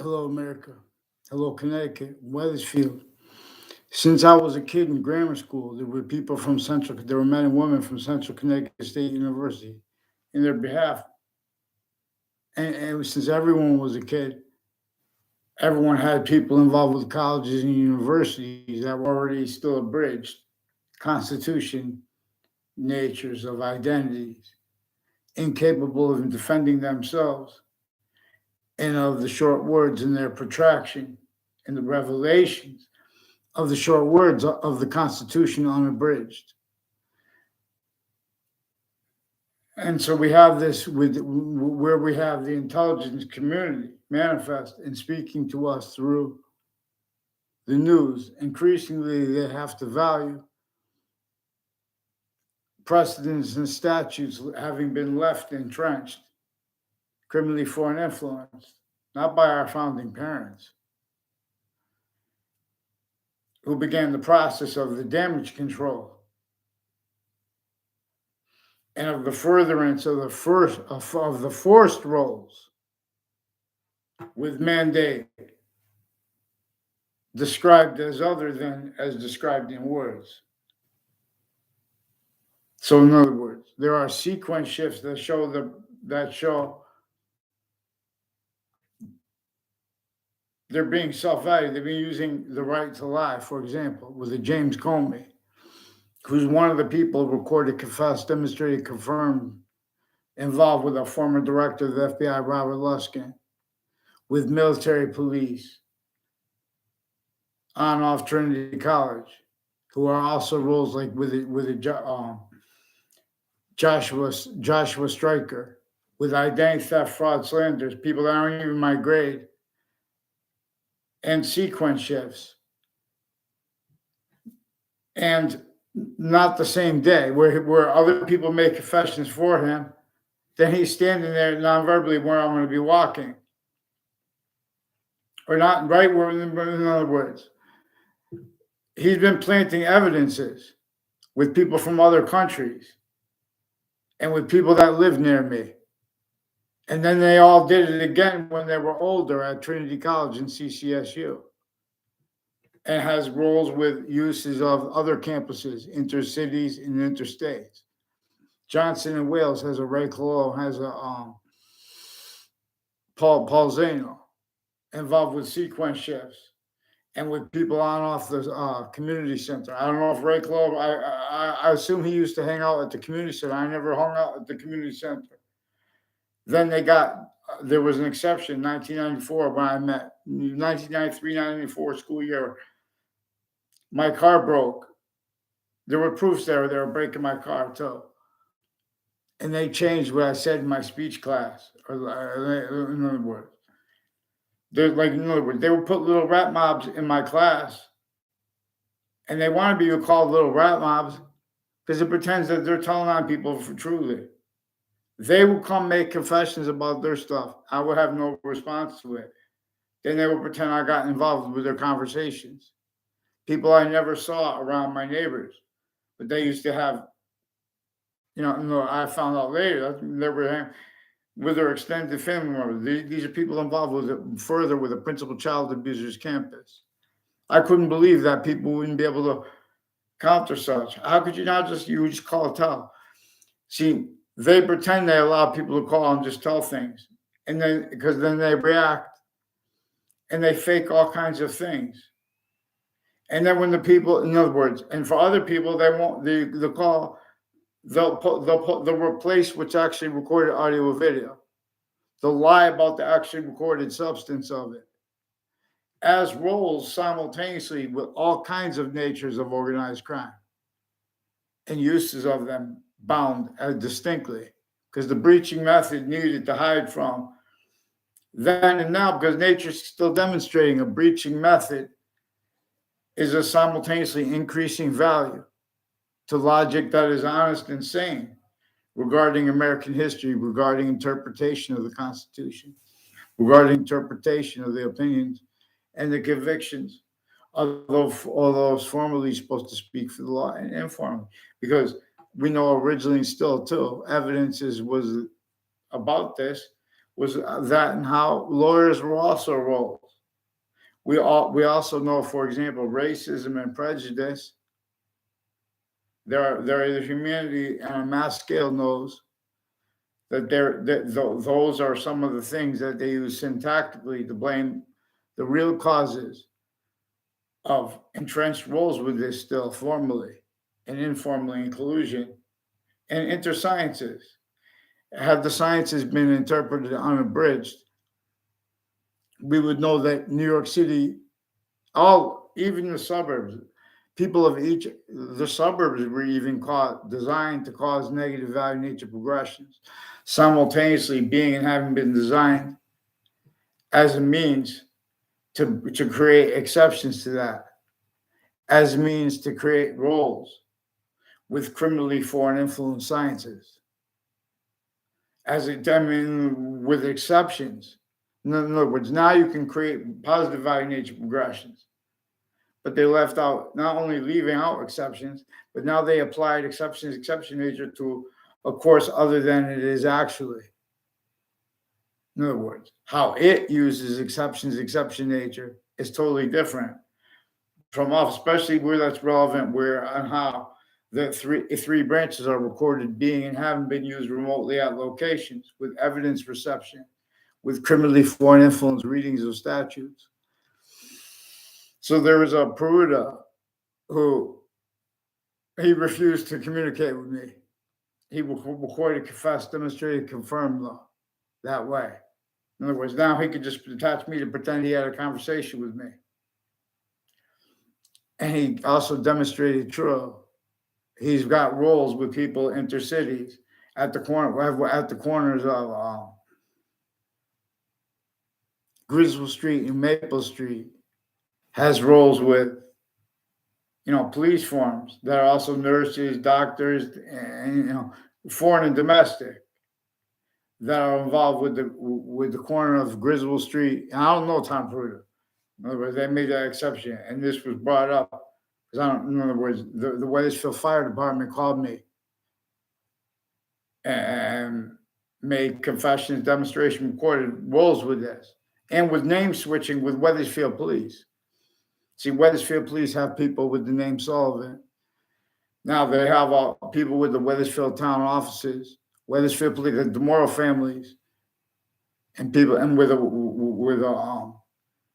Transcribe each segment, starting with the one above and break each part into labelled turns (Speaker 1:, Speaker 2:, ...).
Speaker 1: Hello, America. Hello, Connecticut, Wethersfield. Since I was a kid in grammar school, there were men and women from Central Connecticut State University in their behalf. And since everyone was a kid, everyone had people involved with colleges and universities that were already still abridged constitution natures of identities, incapable of defending themselves and of the short words in their protraction and the revelations of the short words of the Constitution unabridged. And so we have this with where we have the intelligence community manifest and speaking to us through the news. Increasingly, they have to value precedents and statutes having been left entrenched, criminally foreign influenced, not by our founding parents, who began the process of the damage control and of the furtherance of the forced roles with mandate described as other than as described in words. So in other words, there are sequence shifts that show they're being self-valued. They've been using the right to lie, for example, with a James Comey, who's one of the people recorded, confessed, demonstrated, confirmed, involved with a former director of the FBI, Robert Luskin, with military police on off Trinity College, who are also roles like Joshua Stryker, with identity theft, fraud, slanders, people that aren't even my grade, and sequence shifts. And not the same day, where other people make confessions for him, then he's standing there non-verbally where I'm going to be walking. Or not, right? Where, in other words, he's been planting evidences with people from other countries and with people that live near me. And then they all did it again when they were older at Trinity College and CCSU. And has roles with uses of other campuses, intercities and interstates. Johnson and Wales has a Ray Colo, has a Paul Zano involved with sequence shifts and with people on off the community center. I don't know if Ray Colo, I assume he used to hang out at the community center. I never hung out at the community center. Then there was an exception, 1994 when I met, 1993-94 school year. My car broke. There were proofs there they were breaking my car too. And they changed what I said in my speech class. Or in other words, they would put little rat mobs in my class, and they want to be called little rat mobs because it pretends that they're telling on people for truly. They will come make confessions about their stuff. I would have no response to it. Then they would pretend I got involved with their conversations. People I never saw around my neighbors, but they used to have. I found out later that they were with their extended family members. These are people involved with the principal child abusers campus. I couldn't believe that people wouldn't be able to counter such. How could you just call tell? See, they pretend they allow people to call and just tell things. And then, because then they react and they fake all kinds of things. And then when the people, in other words, and for other people, they won't, the call, they'll replace what's actually recorded audio or video. They'll lie about the actually recorded substance of it, as roles simultaneously with all kinds of natures of organized crime and uses of them bound distinctly, because the breaching method needed to hide from then and now, because nature's still demonstrating a breaching method is a simultaneously increasing value to logic that is honest and sane regarding American history, regarding interpretation of the Constitution, regarding interpretation of the opinions and the convictions of those formally supposed to speak for the law and informally. Because we know originally still too, evidence was about this was that and how lawyers were also roles. We also know, for example, racism and prejudice. The humanity on a mass scale knows those are some of the things that they use syntactically to blame the real causes of entrenched roles with this still formally and informally in collusion and intersciences. Had the sciences been interpreted unabridged, we would know that New York City, even the suburbs, people of each, the suburbs were even designed to cause negative value nature progressions, simultaneously being and having been designed as a means to create exceptions to that, as a means to create roles with criminally foreign influence sciences. With exceptions. In other words, now you can create positive value nature progressions. But they left out, not only leaving out exceptions, but now they applied exception nature to a course other than it is actually. In other words, how it uses exception nature is totally different from us, especially where that's relevant, on how the three branches are recorded being and having been used remotely at locations with evidence reception, with criminally foreign influence readings of statutes. So there was a Peruta who he refused to communicate with me. He recorded, confessed, demonstrated, confirmed law that way. In other words, now he could just attach me to pretend he had a conversation with me. And he also demonstrated true. He's got roles with people intercities at the corners of Griswold Street and Maple Street. Has roles with, police forms that are also nurses, doctors, and foreign and domestic that are involved with the corner of Griswold Street. And I don't know Tom Peruta. In other words, they made that exception, and this was brought up because in other words, the Wethersfield Fire Department called me and made confessions, demonstration, recorded roles with this, and with name switching with Wethersfield Police. See, Wethersfield Police have people with the name Sullivan. Now they have people with the Wethersfield town offices, Wethersfield Police, the DeMoro families, and people, and with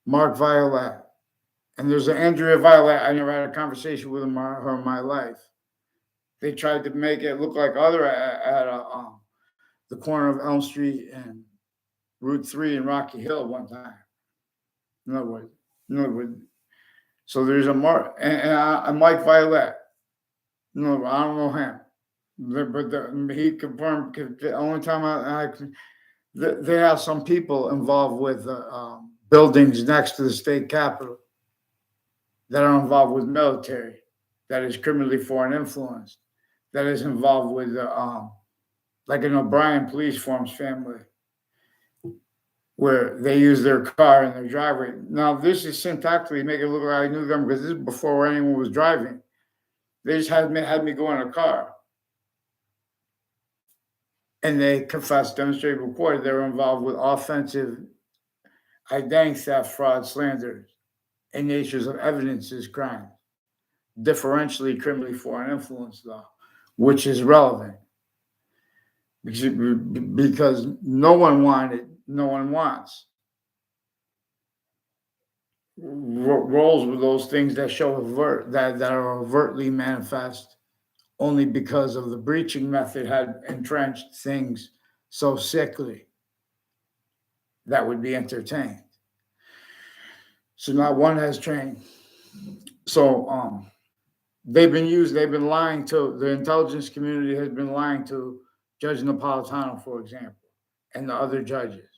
Speaker 1: Mark Violet. And there's an Andrea Violet. I never had a conversation with her in my life. They tried to make it look like other at the corner of Elm Street and Route 3 in Rocky Hill one time. In other words. So there's a Mark and Mike Violet. No, I don't know him, but he confirmed. The only time they have some people involved with buildings next to the state capitol that are involved with military, that is criminally foreign influenced, that is involved with like an O'Brien police forms family, where they use their car in their driveway. Now, this is syntactically make it look like I knew them because this is before anyone was driving. They just had me go in a car. And they confessed, demonstrated, reported they were involved with offensive identity theft, fraud, slander, and natures of evidences crime, differentially criminally foreign influence law, which is relevant. Because no one wants roles with those things that show that are overtly manifest only because of the breaching method had entrenched things so sickly that would be entertained. So not one has trained. So they've been lying to the intelligence community, has been lying to Judge Napolitano, for example, and the other judges.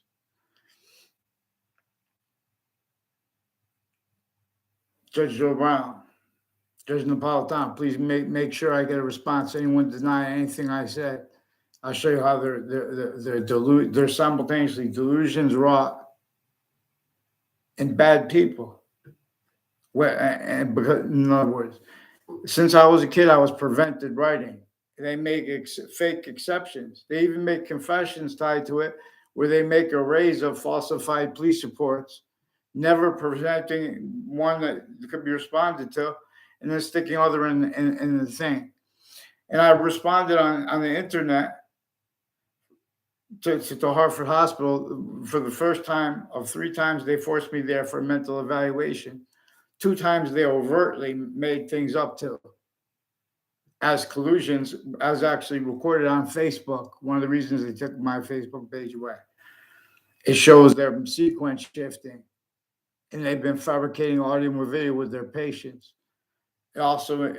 Speaker 1: Judge Joe Brown, Judge Napolitano, please make sure I get a response. Anyone deny anything I said, I'll show you how they're simultaneously delusions wrought in bad people. Because, in other words, since I was a kid, I was prevented writing. They make fake exceptions. They even make confessions tied to it, where they make arrays of falsified police reports, never presenting one that could be responded to, and then sticking other in the thing. And I responded on the internet to Hartford Hospital for the first time of 3 times. They forced me there for a mental evaluation. 2 times they overtly made things up to as collusions, as actually recorded on Facebook. One of the reasons they took my Facebook page away. It shows their sequence shifting, and they've been fabricating audio and video with their patients. It also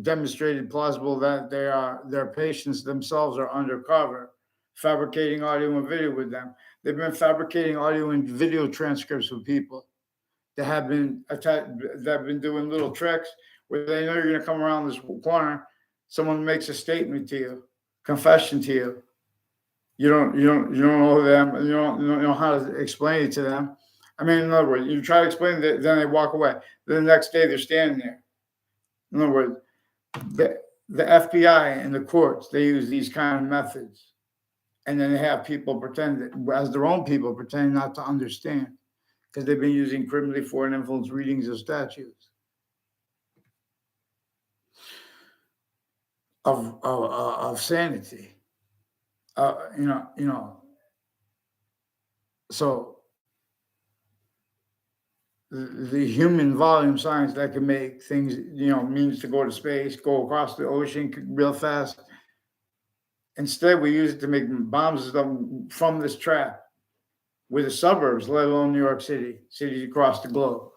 Speaker 1: demonstrated plausible that their patients themselves are undercover, fabricating audio and video with them. They've been fabricating audio and video transcripts with people that have been doing little tricks where they know you're going to come around this corner. Someone makes a statement to you, confession to you. You don't know them. You don't know how to explain it to them. I mean, in other words, you try to explain it, then they walk away. Then the next day they're standing there. In other words, the FBI and the courts, they use these kind of methods. And then they have people pretend that, as their own people, pretend not to understand, because they've been using criminally foreign influence readings of statutes of sanity. So the human volume science that can make things, means to go to space, go across the ocean real fast. Instead, we use it to make bombs from this trap with the suburbs, let alone New York City, cities across the globe.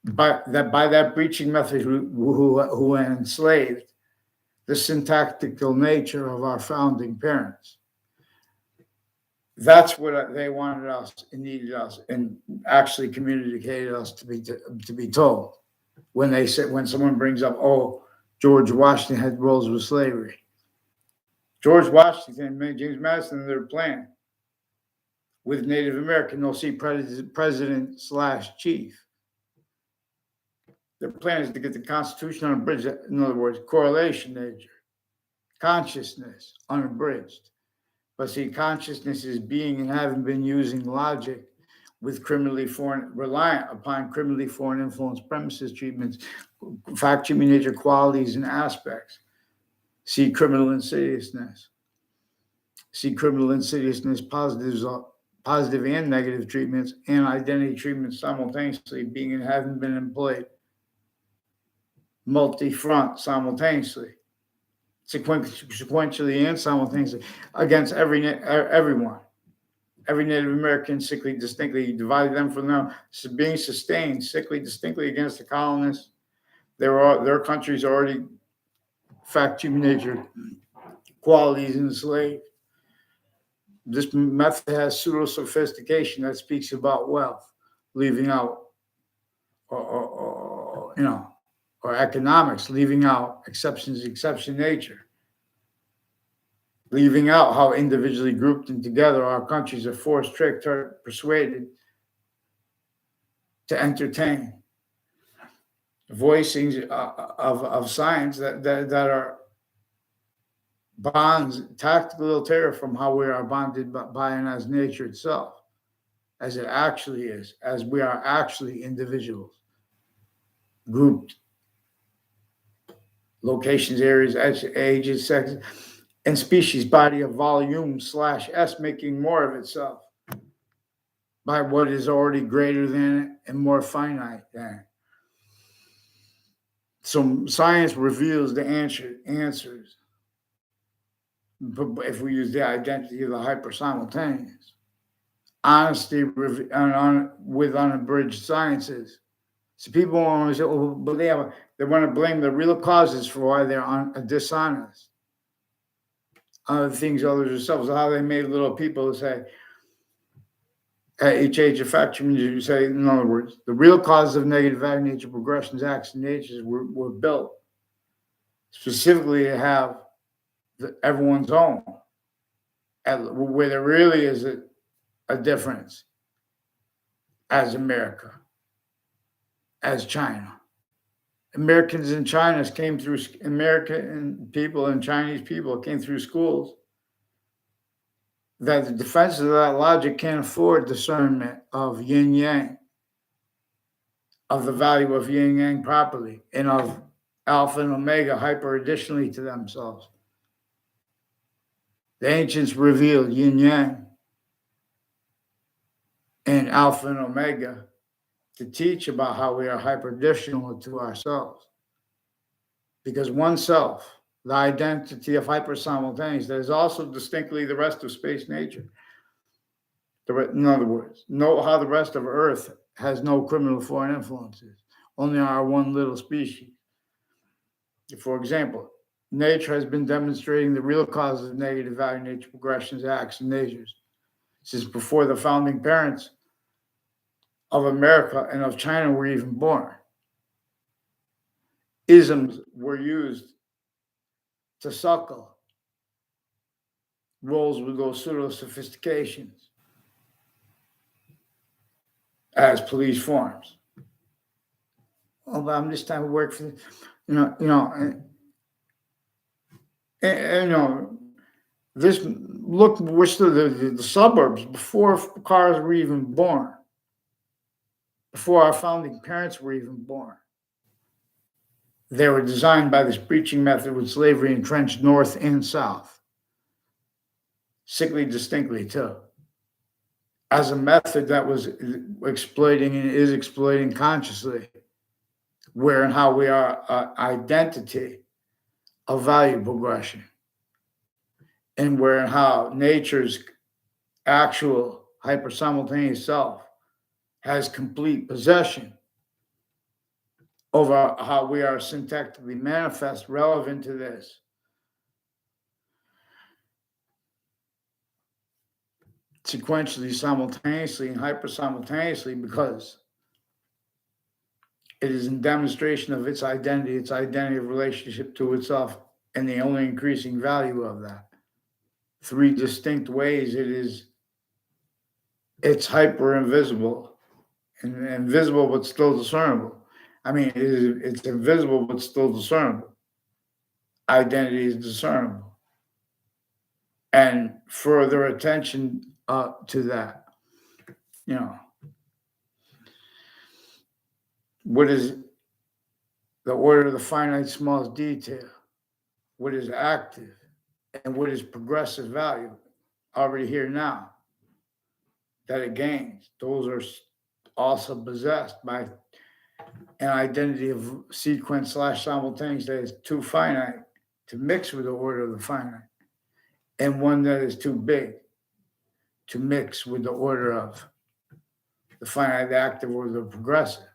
Speaker 1: By that breaching method, who enslaved the syntactical nature of our founding parents. That's what they wanted us and needed us, and actually communicated us to be told. When someone brings up, oh, George Washington had roles with slavery. George Washington and James Madison, their plan with Native American, they'll see president/chief. Their plan is to get the Constitution unabridged. In other words, correlation nature, consciousness unabridged. But see, consciousness is being and having been using logic with reliant upon criminally foreign influence premises, treatments, fact, human nature, qualities, and aspects. See criminal insidiousness. See criminal insidiousness, positive and negative treatments, and identity treatments simultaneously being and having been employed. Multi-front simultaneously. Sequentially and simultaneously against everyone. Every Native American, sickly, distinctly divided them from them, being sustained, sickly, distinctly against the colonists. Their countries already fact, human nature, qualities enslaved. This method has pseudo sophistication that speaks about wealth, leaving out, or economics, leaving out exception nature, leaving out how individually grouped and together our countries are forced, tricked, or persuaded to entertain voicings of science that are bonds, tactical ulterior from how we are bonded by and as nature itself, as it actually is, as we are actually individuals, grouped, locations, areas, ages, sex, and species, body of volume /S, making more of itself by what is already greater than it and more finite than it. So science reveals the answers. But if we use the identity of the hyper-simultaneous, honesty with unabridged sciences. So people want to say, oh, but they want to blame the real causes for why they're dishonest. Other things others themselves, how they made little people say, at each age of fact, you say, in other words, the real causes of negative value nature progressions, acts, and natures were built specifically to have everyone's own, where there really is a difference as America, as China. Americans and China came through, American people and Chinese people came through schools that the defense of that logic can't afford discernment of yin yang, of the value of yin yang properly, and of alpha and omega hyper additionally to themselves. The ancients revealed yin yang and alpha and omega to teach about how we are hyper additional to ourselves. Because one self, the identity of hyper simultaneous, that is also distinctly the rest of space nature. In other words, note how the rest of Earth has no criminal foreign influences, only our one little species. For example, nature has been demonstrating the real causes of negative value nature progressions, acts, and natures since before the founding parents of America and of China were even born. Isms were used to suckle roles with those pseudo-sophistications as police forms. Oh, but I'm just trying to work for, this, look, we're still the suburbs before cars were even born, before our founding parents were even born. They were designed by this breaching method with slavery entrenched north and south, sickly distinctly too, as a method that was exploiting and is exploiting consciously where and how we are identity of value progression, and where and how nature's actual hyper simultaneous self has complete possession over how we are syntactically manifest relevant to this. Sequentially, simultaneously, and hyper simultaneously, because it is in demonstration of its identity of relationship to itself, and the only increasing value of that. Three distinct ways it's hyper invisible, and invisible but still discernible. I mean, it's invisible but still discernible. Identity is discernible. And further attention to that, what is the order of the finite smallest detail? What is active? And what is progressive value? Already here now that it gains. Those are also possessed by an identity of sequence / simultaneous that is too finite to mix with the order of the finite, and one that is too big to mix with the order of the finite, the active, or the progressive.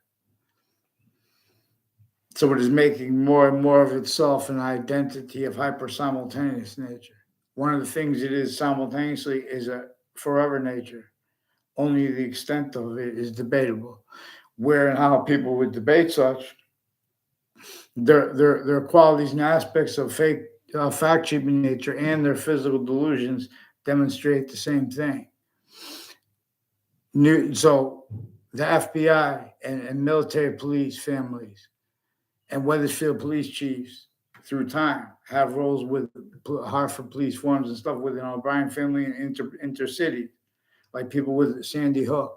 Speaker 1: So it is making more and more of itself an identity of hyper simultaneous nature. One of the things it is simultaneously is a forever nature. Only the extent of it is debatable. Where and how people would debate such, their qualities and aspects of fact-cheaping nature and their physical delusions demonstrate the same thing. So the FBI and military police families and Wethersfield police chiefs through time have roles with Hartford police forms and stuff within O'Brien family and intercity, like people with Sandy Hook.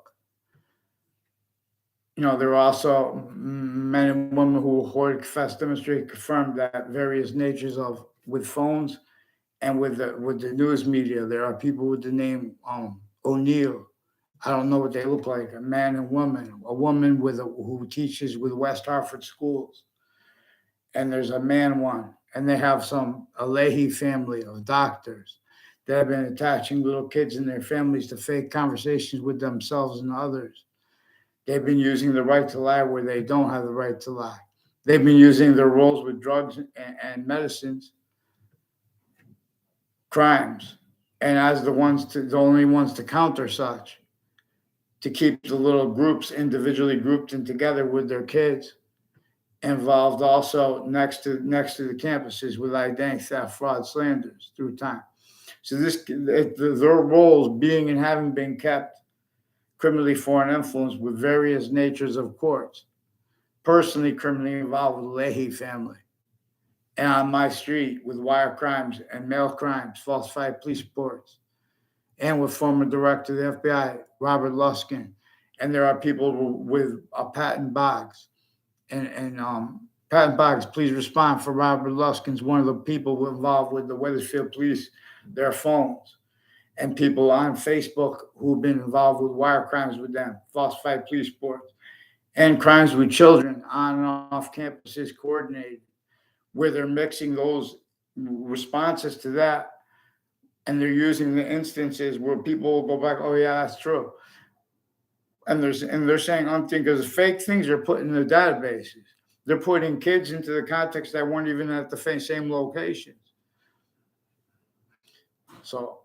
Speaker 1: There are also men and women who hoard, confess, demonstrate, confirm that various natures of with phones and with the news media. There are people with the name O'Neill. I don't know what they look like. A man and woman. A woman who teaches with West Hartford schools. And there's a man one, and they have a Leahy family of doctors that have been attaching little kids and their families to fake conversations with themselves and others. They've been using the right to lie where they don't have the right to lie. They've been using their roles with drugs and medicines, crimes, and as the only ones to counter such, to keep the little groups individually grouped and together with their kids, involved also next to the campuses with identity theft, fraud, slanders through time. So their roles being and having been kept criminally foreign influence with various natures of courts. Personally criminally involved with the Leahy family. And on my street with wire crimes and mail crimes, falsified police reports, and with former director of the FBI, Robert Luskin. And there are people with Patton Boggs. And Patton Boggs, please respond for Robert Luskin's one of the people involved with the Wethersfield police, their phones. And people on Facebook who've been involved with wire crimes with them, falsified police reports, and crimes with children on and off campuses coordinated, where they're mixing those responses to that, and they're using the instances where people will go back, oh yeah, that's true. And they're saying umpteen because fake things are put in the databases. They're putting kids into the context that weren't even at the same locations. So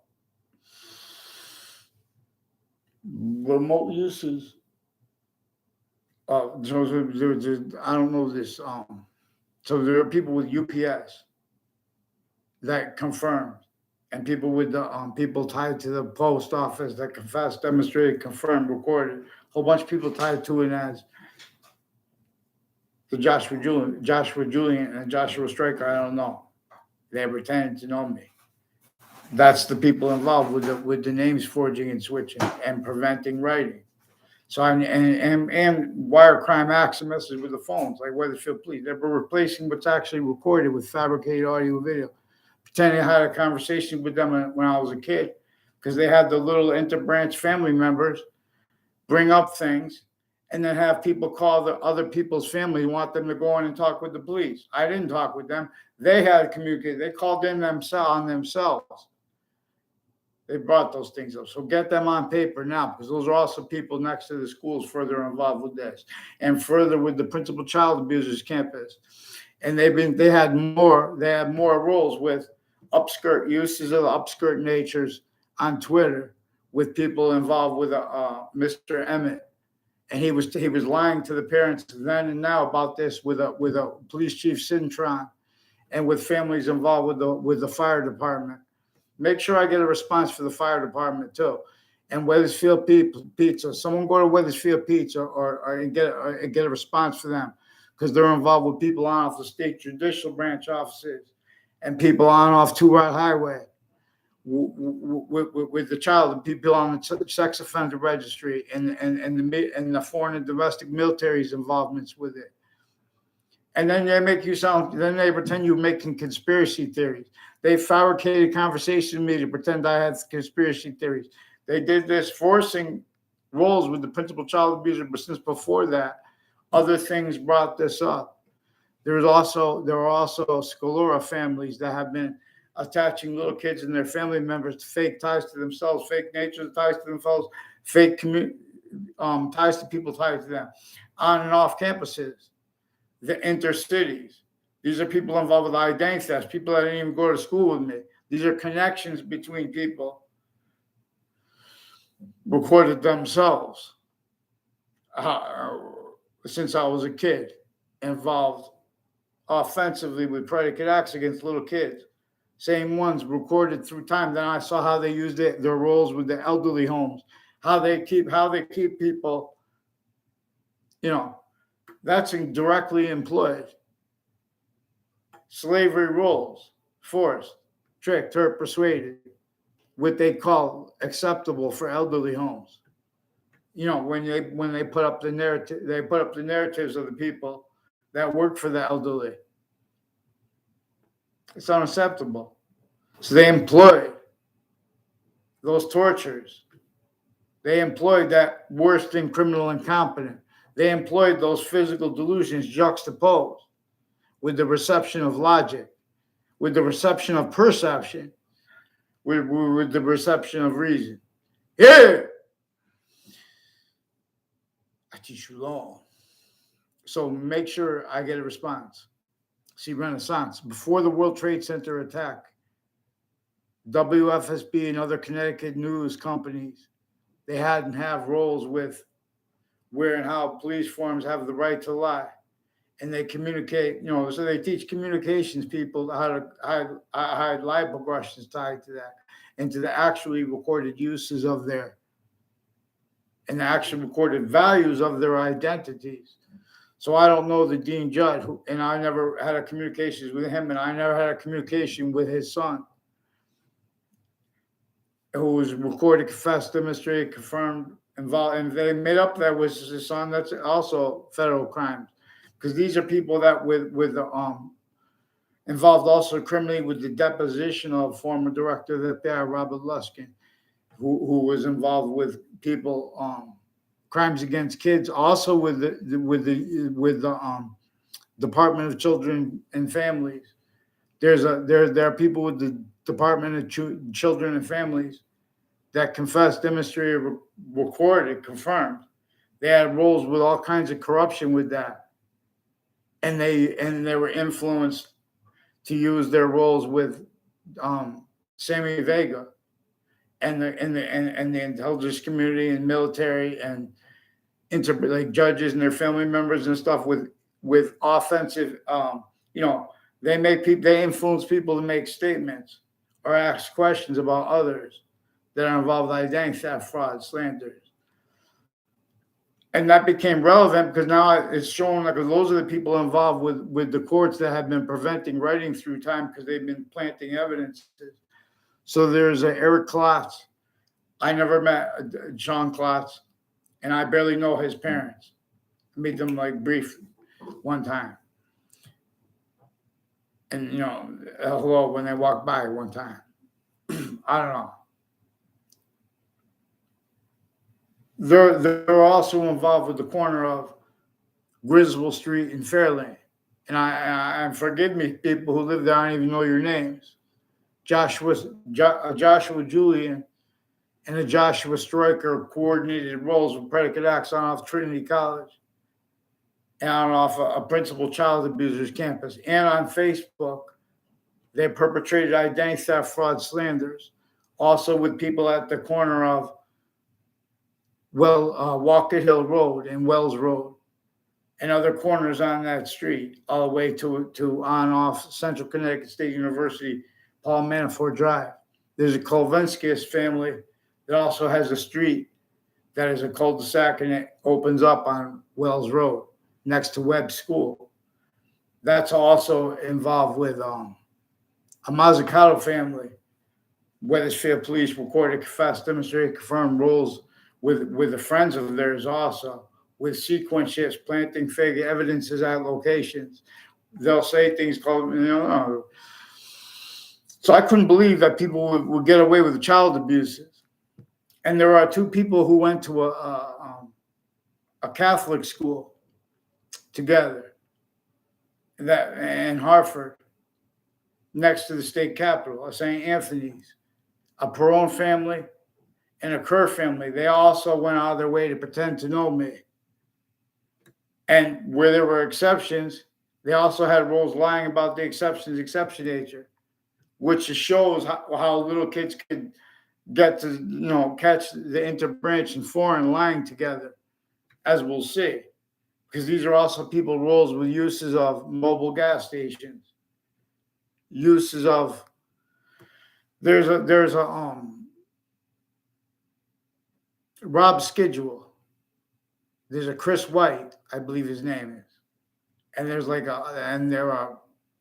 Speaker 1: remote uses. I don't know this. So there are people with UPS that confirmed, and people with the people tied to the post office that confessed, demonstrated, confirmed, recorded. A whole bunch of people tied to it as the Joshua Julian, and Joshua Stryker. I don't know. They pretended to know me. That's the people involved with the names forging and switching and preventing writing. So and wire crime acts and messages with the phones, like Wethersfield Police. They're replacing what's actually recorded with fabricated audio video. Pretending I had a conversation with them when I was a kid, because they had the little interbranch family members bring up things and then have people call the other people's family and want them to go in and talk with the police. I didn't talk with them. They had communicated. They called in themselves. They brought those things up. So get them on paper now, because those are also people next to the schools further involved with this, and further with the principal child abusers campus. And they had more roles with upskirt uses of the upskirt natures on Twitter with people involved with Mr. Emmett. And he was lying to the parents then and now about this with a police chief Cintron, and with families involved with the fire department. Make sure I get a response for the fire department too, and Wethersfield Pizza. Someone go to Wethersfield Pizza or get a response for them, because they're involved with people on off the state judicial branch offices and people on off Two Rod Highway with the child, and people on the sex offender registry and the foreign and domestic military's involvements with it. And then they they pretend you're making conspiracy theories. They fabricated conversation with me to pretend I had conspiracy theories. They did this forcing roles with the principal child abuser, but since before that, other things brought this up. There were also Scalora families that have been attaching little kids and their family members to fake ties to themselves, fake nature ties to themselves, fake ties to people tied to them, on and off campuses, the intercities. These are people involved with identity theft, people that didn't even go to school with me. These are connections between people recorded themselves since I was a kid, involved offensively with predicate acts against little kids. Same ones recorded through time. Then I saw how they used their roles with the elderly homes, how they keep people, that's directly employed. Slavery roles, forced, tricked, hurt, persuaded, what they call acceptable for elderly homes. When they put up the narrative, they put up the narratives of the people that work for the elderly. It's unacceptable. So they employed those tortures. They employed that worse than criminal incompetent. They employed those physical delusions juxtaposed with the reception of logic, with the reception of perception, with the reception of reason. Here, I teach you law. So make sure I get a response. See, Renaissance. Before the World Trade Center attack, WFSB and other Connecticut news companies, they hadn't have roles with where and how police forms have the right to lie. And they communicate, so they teach communications people how to hide libel questions tied to that, and to the actually recorded uses of and the actually recorded values of their identities. So I don't know the Dean Judge, and I never had a communications with him, and I never had a communication with his son. who was recorded, confessed, demonstrated, confirmed, involved, and they made up that was his son. That's also federal crimes, because these are people that with involved also criminally with the deposition of former director of the FBI, Robert Luskin, who was involved with people crimes against kids, also with the Department of Children and Families. There are people with the Department of Children and Families that confessed, demonstrated, recorded, confirmed. They had roles with all kinds of corruption with that, and they were influenced to use their roles with Sammy Vega and the intelligence community and military and like judges and their family members and stuff with offensive. They influence people to make statements or ask questions about others that are involved in identity theft, fraud, slanders. And that became relevant because now it's showing like those are the people involved with the courts that have been preventing writing through time because they've been planting evidence. So there's Eric Klotz. I never met John Klotz, and I barely know his parents. I meet them like brief one time. And, hello when they walk by one time. I don't know. They're also involved with the corner of Griswold Street and Fairlane. And I forgive me, people who live there, I don't even know your names. Joshua Julian and the Joshua Stryker coordinated roles with predicate acts on off Trinity College and on off a principal child abuser's campus. And on Facebook, they perpetrated identity theft, fraud, slanders, also with people at the corner of Walker Hill Road and Wells Road and other corners on that street, all the way to on off Central Connecticut State University, Paul Manafort Drive. There's a Kolvenskis family that also has a street that is a cul-de-sac and it opens up on Wells Road next to Webb School. That's also involved with a Mazzucato family. Wethersfield police recorded, confessed, demonstrated, confirmed roles with the friends of theirs also, with sequence shifts, planting fake evidences at locations. They'll say things called, So I couldn't believe that people would get away with child abuses. And there are two people who went to a Catholic school together in Hartford, next to the state capitol, St. Anthony's, a Perone family and a Kerr family. They also went out of their way to pretend to know me. And where there were exceptions, they also had roles lying about the exception nature, which shows how little kids could get to, catch the interbranch and foreign lying together, as we'll see. Because these are also people roles with uses of mobile gas stations, uses of, there's a Rob Schedule. There's a Chris White, I believe his name is. And there are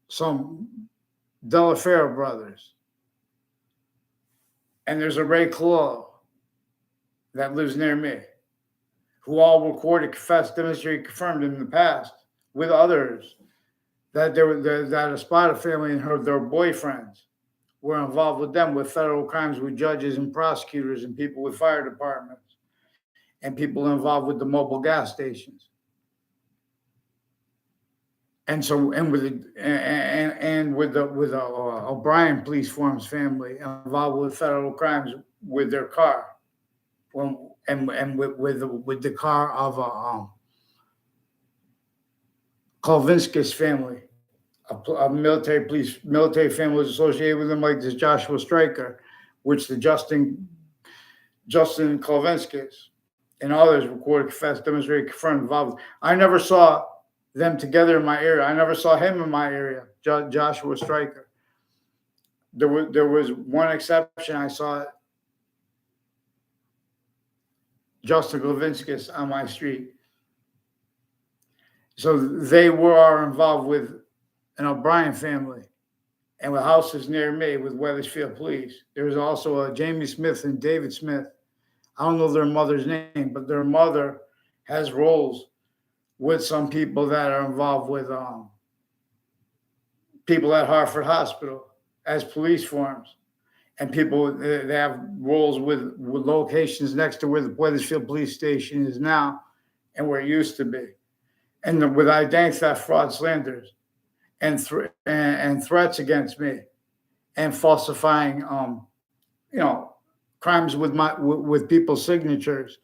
Speaker 1: some Delafero brothers. And there's a Ray Clough that lives near me, who all recorded, confessed, demonstrated, confirmed in the past with others that that Espada family and their boyfriends were involved with them with federal crimes with judges and prosecutors and people with fire departments and people involved with the mobile gas stations. And so, with the O'Brien police force family involved with federal crimes with their car, and with the car of Kolvenskis family, a military family was associated with them, like this Joshua Stryker, which the Justin Kolvenskis and others recorded, confessed, demonstrated, confirmed, involved. I never saw them together in my area. I never saw him in my area, Joshua Stryker. There was one exception. I saw Justin Kolvenskis on my street. So they are involved with an O'Brien family and with houses near me with Wethersfield police. There was also a Jamie Smith and David Smith. I don't know their mother's name, but their mother has roles with some people that are involved with people at Hartford Hospital as police forms. And people, they have roles with locations next to where the Wethersfield police station is now and where it used to be. And with identity theft, fraud, slanders, and threats against me, and falsifying, crimes with people's signatures,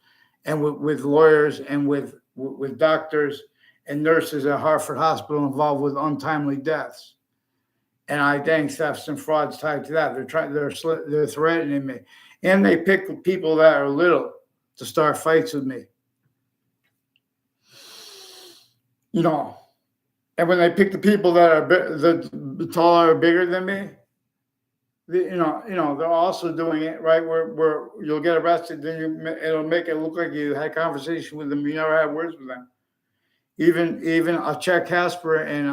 Speaker 1: and with lawyers and with doctors and nurses at Hartford Hospital involved with untimely deaths, and identity thefts and frauds tied to that. They're threatening me, and they pick people that are little to start fights with me. And when they pick the people that are the taller or bigger than me, they're also doing it right where you'll get arrested. Then it'll make it look like you had a conversation with them. You never had words with them. Even a Chet Casper and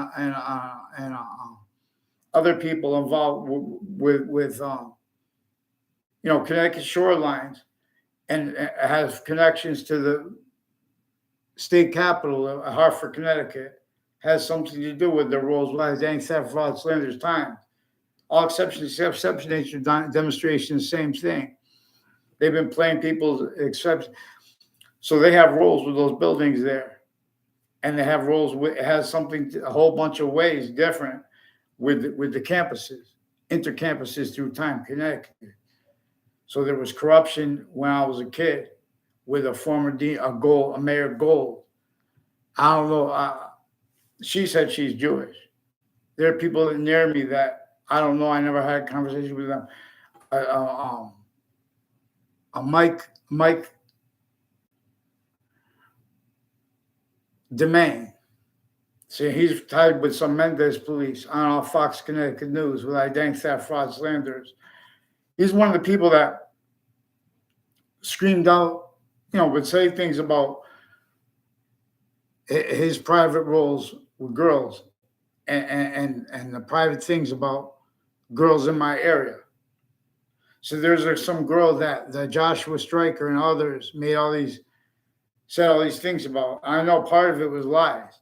Speaker 1: other people involved with Connecticut shorelines and has connections to the state capital, Hartford, Connecticut, has something to do with their roles with identity theft, fraud, slanders, time. All exceptions, exception nature demonstrations, same thing. They've been playing people's exceptions. So they have roles with those buildings there. And they have roles with, it has something, a whole bunch of ways different with the campuses, intercampuses through time, Connecticut. So there was corruption when I was a kid with a former dean, a Mayor Gold. I don't know. She said she's Jewish. There are people near me that I don't know. I never had a conversation with them. Mike DeMaine. See, he's tied with some Mendez police on Fox Connecticut News with identity theft, fraud, slanders. He's one of the people that screamed out, would say things about his private roles with girls and the private things about girls in my area. So there's some girl that Joshua Stryker and others said all these things about. I know part of it was lies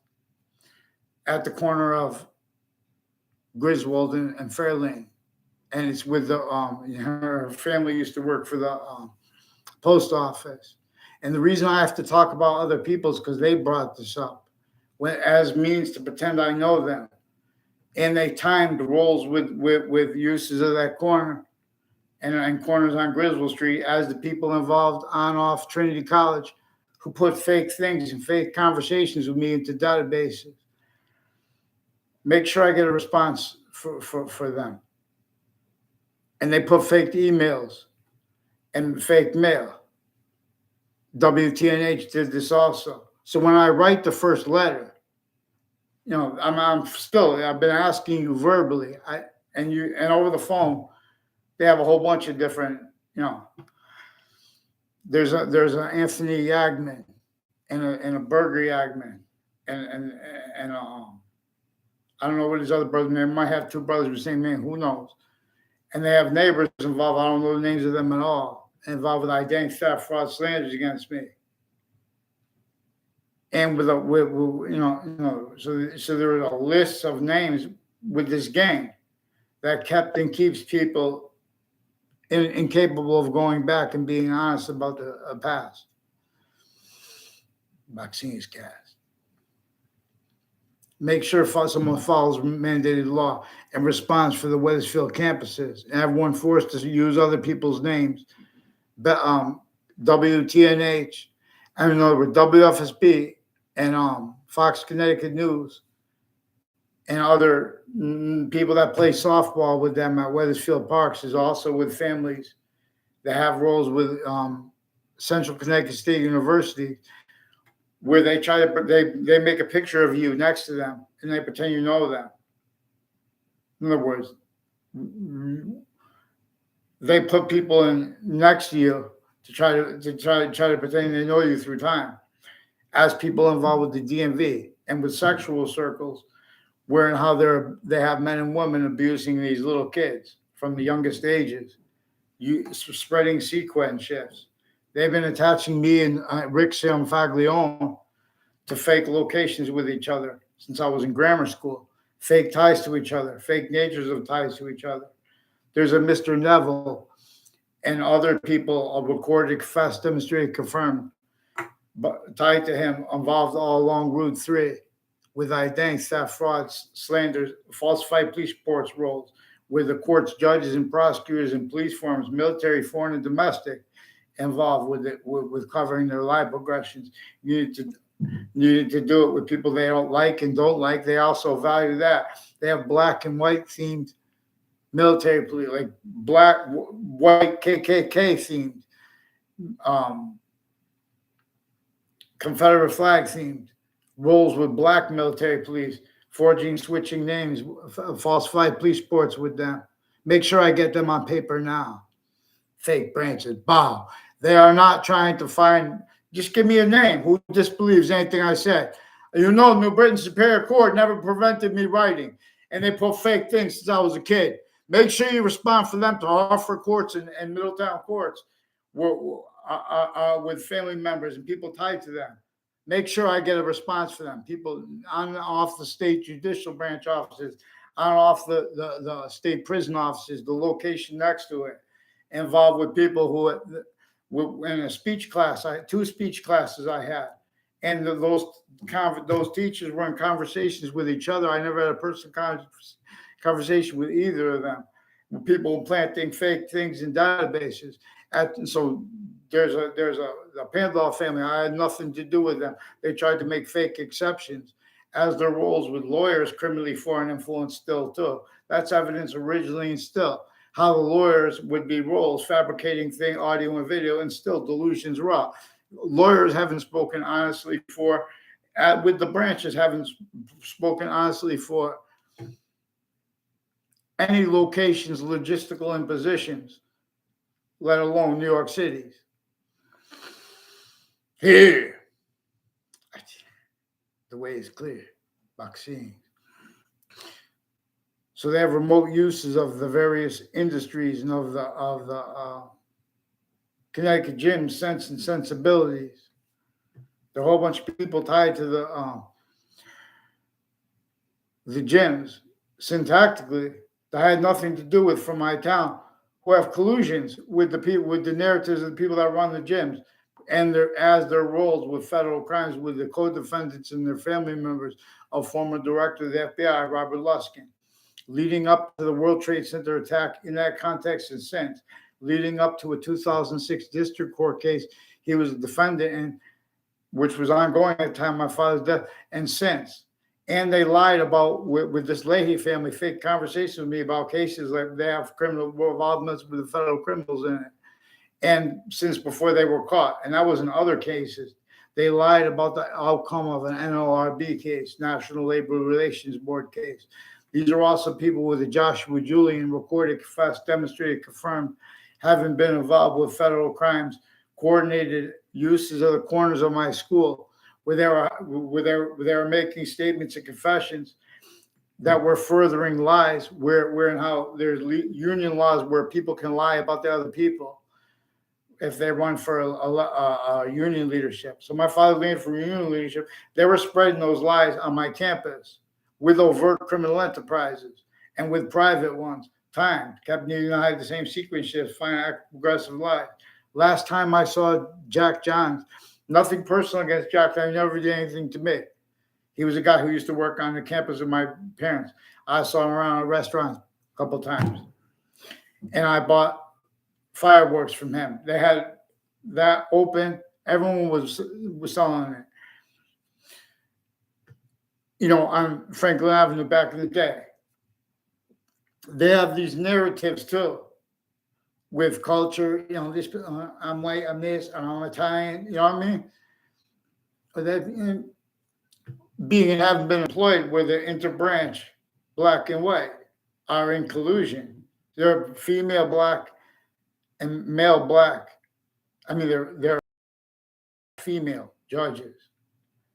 Speaker 1: at the corner of Griswold and Fairlane. And it's with her family used to work for the post office. And the reason I have to talk about other people is because they brought this up as means to pretend I know them. And they timed roles with uses of that corner and corners on Griswold Street as the people involved on off Trinity College who put fake things and fake conversations with me into databases. Make sure I get a response for them. And they put fake emails and fake mail. WTNH did this also. So when I write the first letter, I've been asking you verbally, and over the phone, they have a whole bunch of different, there's an Anthony Yagman and a Berger Yagman and I don't know what his other brother name. Might have two brothers with the same name. Who knows? And they have neighbors involved. I don't know the names of them at all. Involved with identity theft, fraud, slanders against me. And so there was a list of names with this gang that kept and keeps people incapable of going back and being honest about the past. Vaccines cast. Make sure someone follows mandated law and responds for the Wethersfield campuses, and everyone forced to use other people's names. WTNH, I mean, with WFSB and Fox Connecticut News and other people that play softball with them at Wethersfield Parks is also with families that have roles with Central Connecticut State University, where they they make a picture of you next to them and they pretend you know them. In other words, they put people in next to you to try to pretend they know you through time, as people involved with the DMV and with sexual circles, where and how they have men and women abusing these little kids from the youngest ages, spreading sequence shifts. They've been attaching me and Rick Faglione to fake locations with each other since I was in grammar school. Fake ties to each other, fake natures of ties to each other. There's a Mr. Neville and other people recorded, confessed, demonstrated, confirmed, but tied to him, involved all along Route 3 with identity theft, frauds, slanders, falsified police reports roles, with the courts, judges, and prosecutors and police forms, military, foreign, and domestic, involved with it, with covering their life progressions. You needed to do it with people they don't like and don't like. They also value that. They have black and white themed military police, like black, white KKK themed, Confederate flag themed roles with black military police, forging, switching names, falsified police reports with them. Make sure I get them on paper now. Fake branches, bow. They are not trying to find, just give me a name. Who disbelieves anything I said? You know, New Britain Superior Court never prevented me writing, and they put fake things since I was a kid. Make sure you respond for them to Hartford courts and Middletown courts with family members and people tied to them. Make sure I get a response for them. People on and off the state judicial branch offices, on and off the state prison offices, the location next to it, involved with people who, in a speech class, I had 2 speech classes I had, and those teachers were in conversations with each other. I never had a personal conversation with either of them. People planting fake things in databases. So there's a Pandolf family. I had nothing to do with them. They tried to make fake exceptions as their roles with lawyers, criminally foreign influence still too. That's evidence originally and still. How the lawyers would be roles, fabricating audio and video, and still delusions raw. Lawyers haven't spoken honestly with the branches, haven't spoken honestly for any locations, logistical impositions, let alone New York City's. Here, the way is clear. Vaccines. So they have remote uses of the various industries and of the Connecticut gyms, sense and sensibilities. There are a whole bunch of people tied to the gyms syntactically that had nothing to do with from my town, who have collusions with the people, with the narratives of the people that run the gyms, and their roles with federal crimes, with the co-defendants and their family members of former director of the FBI, Robert Luskin, leading up to the World Trade Center attack in that context and since, leading up to a 2006 district court case he was a defendant in, which was ongoing at the time of my father's death, and since. And they lied about, with this Leahy family, fake conversations with me about cases like they have criminal involvements with the federal criminals in it. And since before they were caught, and that was in other cases, they lied about the outcome of an NLRB case, National Labor Relations Board case. These are also people with the Joshua Julian recorded, confessed, demonstrated, confirmed, having been involved with federal crimes, coordinated uses of the corners of my school, where they were making statements and confessions that were furthering lies, where and how there's union laws where people can lie about the other people if they run for a union leadership. So my father ran for union leadership. They were spreading those lies on my campus with overt criminal enterprises and with private ones. Time kept needing to hide the same sequence shifts, find aggressive lies. Last time I saw Jack Johns, nothing personal against Jack. I never did anything to me. He was a guy who used to work on the campus of my parents. I saw him around a restaurant a couple times, and I bought fireworks from him. They had that open. Everyone was selling it. You know, on Franklin Avenue back in the day. They have these narratives too, with culture. You know, this I'm white, I'm this, I'm Italian. You know what I mean? But that being and having been employed where the interbranch, black and white, are in collusion. They're female black and male black. I mean, they're female judges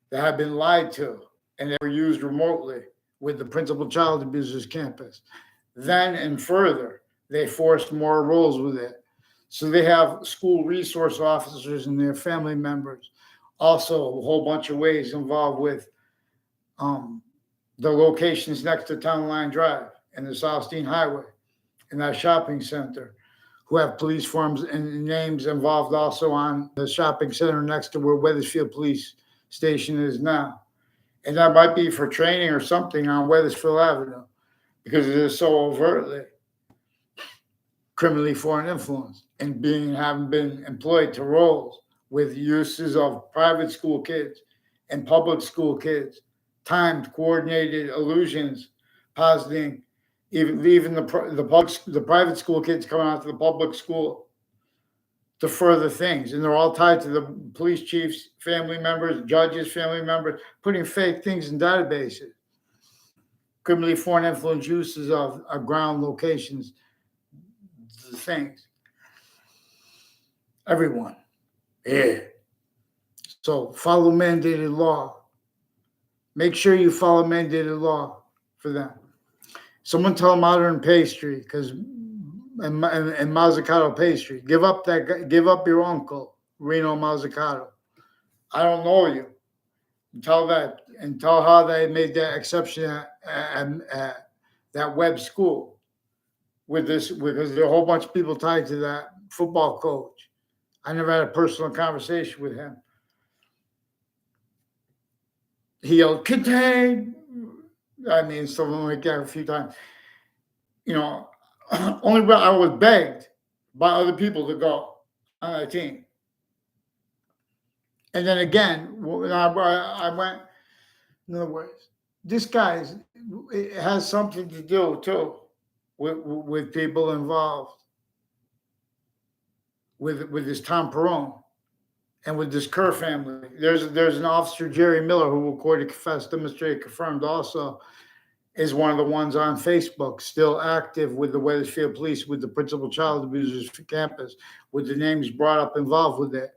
Speaker 1: that have been lied to and they were used remotely with the principal child abusers campus. Then and further, they forced more roles with it. So they have school resource officers and their family members. Also, a whole bunch of ways involved with the locations next to Town Line Drive and the Southstein Highway and that shopping center, who have police forms and names involved also on the shopping center next to where Wethersfield Police Station is now. And that might be for training or something on Wethersfield Avenue because it is so overtly criminally foreign influence and having been employed to roles with uses of private school kids and public school kids, timed, coordinated illusions, positing even leaving the private school kids coming out to the public school to further things. And they're all tied to the police chiefs, family members, judges, family members, putting fake things in databases. Criminally foreign influence uses of ground locations, the things. Everyone. Yeah. So follow mandated law. Make sure you follow mandated law for them. Someone tell Modern Pastry, because and Mazzucato Pastry, give up your uncle, Reno Mazzucato. I don't know you. Tell that and tell how they made that exception at that web school with this, because there are a whole bunch of people tied to that football coach. I never had a personal conversation with him. He yelled, "Contain!" I mean, something like that a few times. You know, only I was begged by other people to go on that team. And then again, when I went, in other words, this guy has something to do too with people involved with this Tom Perone and with this Kerr family. There's an officer, Jerry Miller, who will court confess, demonstrate, confirmed also, is one of the ones on Facebook, still active with the Wethersfield Police, with the principal child abusers campus, with the names brought up involved with it.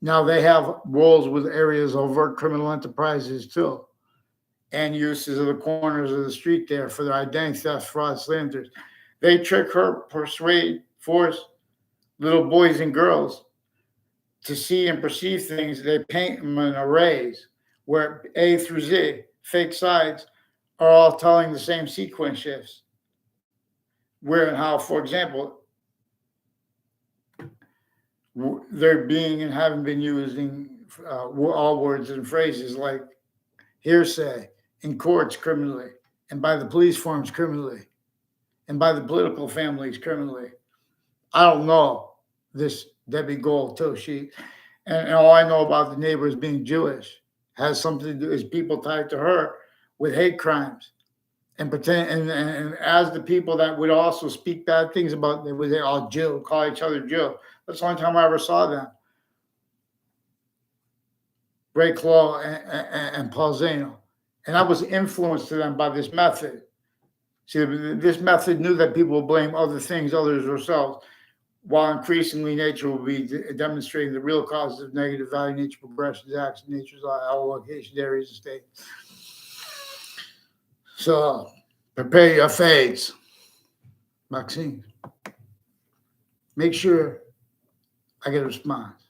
Speaker 1: Now they have roles with areas of overt criminal enterprises too, and uses of the corners of the street there for their identity theft, fraud, slanders. They trick her, persuade, force little boys and girls to see and perceive things. They paint them in arrays where A through Z, fake sides, are all telling the same sequence shifts. Where and how, for example, they're being and having been using all words and phrases like hearsay in courts criminally, and by the police forms criminally, and by the political families criminally. I don't know this Debbie Gold too. And all I know about the neighbors being Jewish has something to do, is people tied to her with hate crimes and pretend and as the people that would also speak bad things about them, they all Jew, call each other Jew. That's the only time I ever saw them. Ray Claw and Paul Zano. And I was influenced to them by this method. See, this method knew that people will blame other things, others themselves, while increasingly nature will be demonstrating the real causes of negative value, nature progressions, acts, nature's allocation, areas, and state. So prepare your fates, Maxine. Make sure I get a response.